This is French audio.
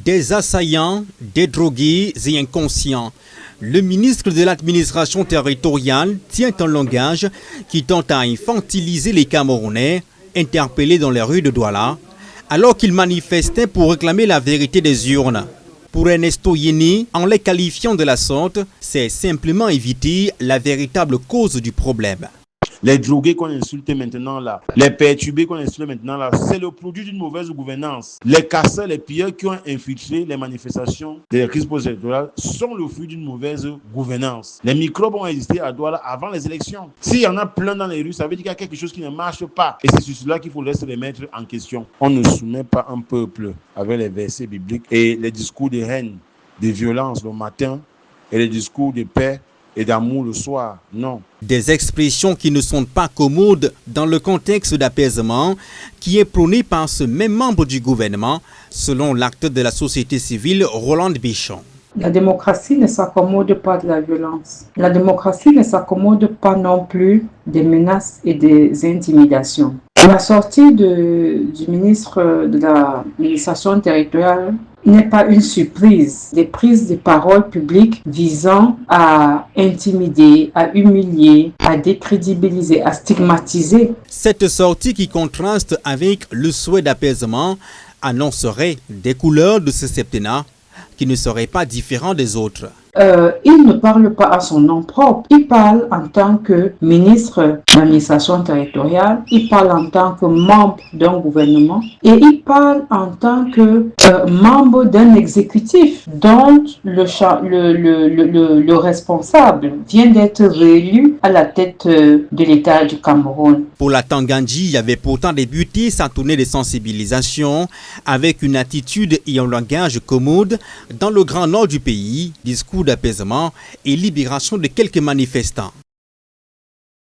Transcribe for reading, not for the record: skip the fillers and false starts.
Des assaillants, des drogués et inconscients. Le ministre de l'administration territoriale tient un langage qui tente à infantiliser les Camerounais interpellés dans les rues de Douala alors qu'ils manifestaient pour réclamer la vérité des urnes. Pour Ernesto Yeni, en les qualifiant de la sorte, c'est simplement éviter la véritable cause du problème. Les drogués qu'on insulte maintenant là, les perturbés qu'on insulte maintenant là, c'est le produit d'une mauvaise gouvernance. Les casseurs, les pilleurs qui ont infiltré les manifestations des crises post-électorales sont le fruit d'une mauvaise gouvernance. Les microbes ont existé à Douala avant les élections. S'il y en a plein dans les rues, ça veut dire qu'il y a quelque chose qui ne marche pas. Et c'est sur cela qu'il faut se remettre en question. On ne soumet pas un peuple avec les versets bibliques et les discours de haine, de violence le matin et les discours de paix et d'amour le soir, non. Des expressions qui ne sont pas commodes dans le contexte d'apaisement qui est prôné par ce même membre du gouvernement, selon l'acteur de la société civile Roland Bichon. La démocratie ne s'accommode pas de la violence. La démocratie ne s'accommode pas non plus des menaces et des intimidations. La sortie du ministre de l'administration territoriale n'est pas une surprise. Des prises de parole publiques visant à intimider, à humilier, à décrédibiliser, à stigmatiser. Cette sortie qui contraste avec le souhait d'apaisement annoncerait des couleurs de ce septennat qui ne seraient pas différents des autres. Il ne parle pas à son nom propre. Il parle en tant que ministre de l'administration territoriale, il parle en tant que membre d'un gouvernement et il parle en tant que membre d'un exécutif dont le responsable vient d'être réélu à la tête de l'État du Cameroun. Pour la Tangandji avait pourtant débuté sa tournée de sensibilisation avec une attitude et un langage commode dans le grand nord du pays, discours d'apaisement et libération de quelques manifestants.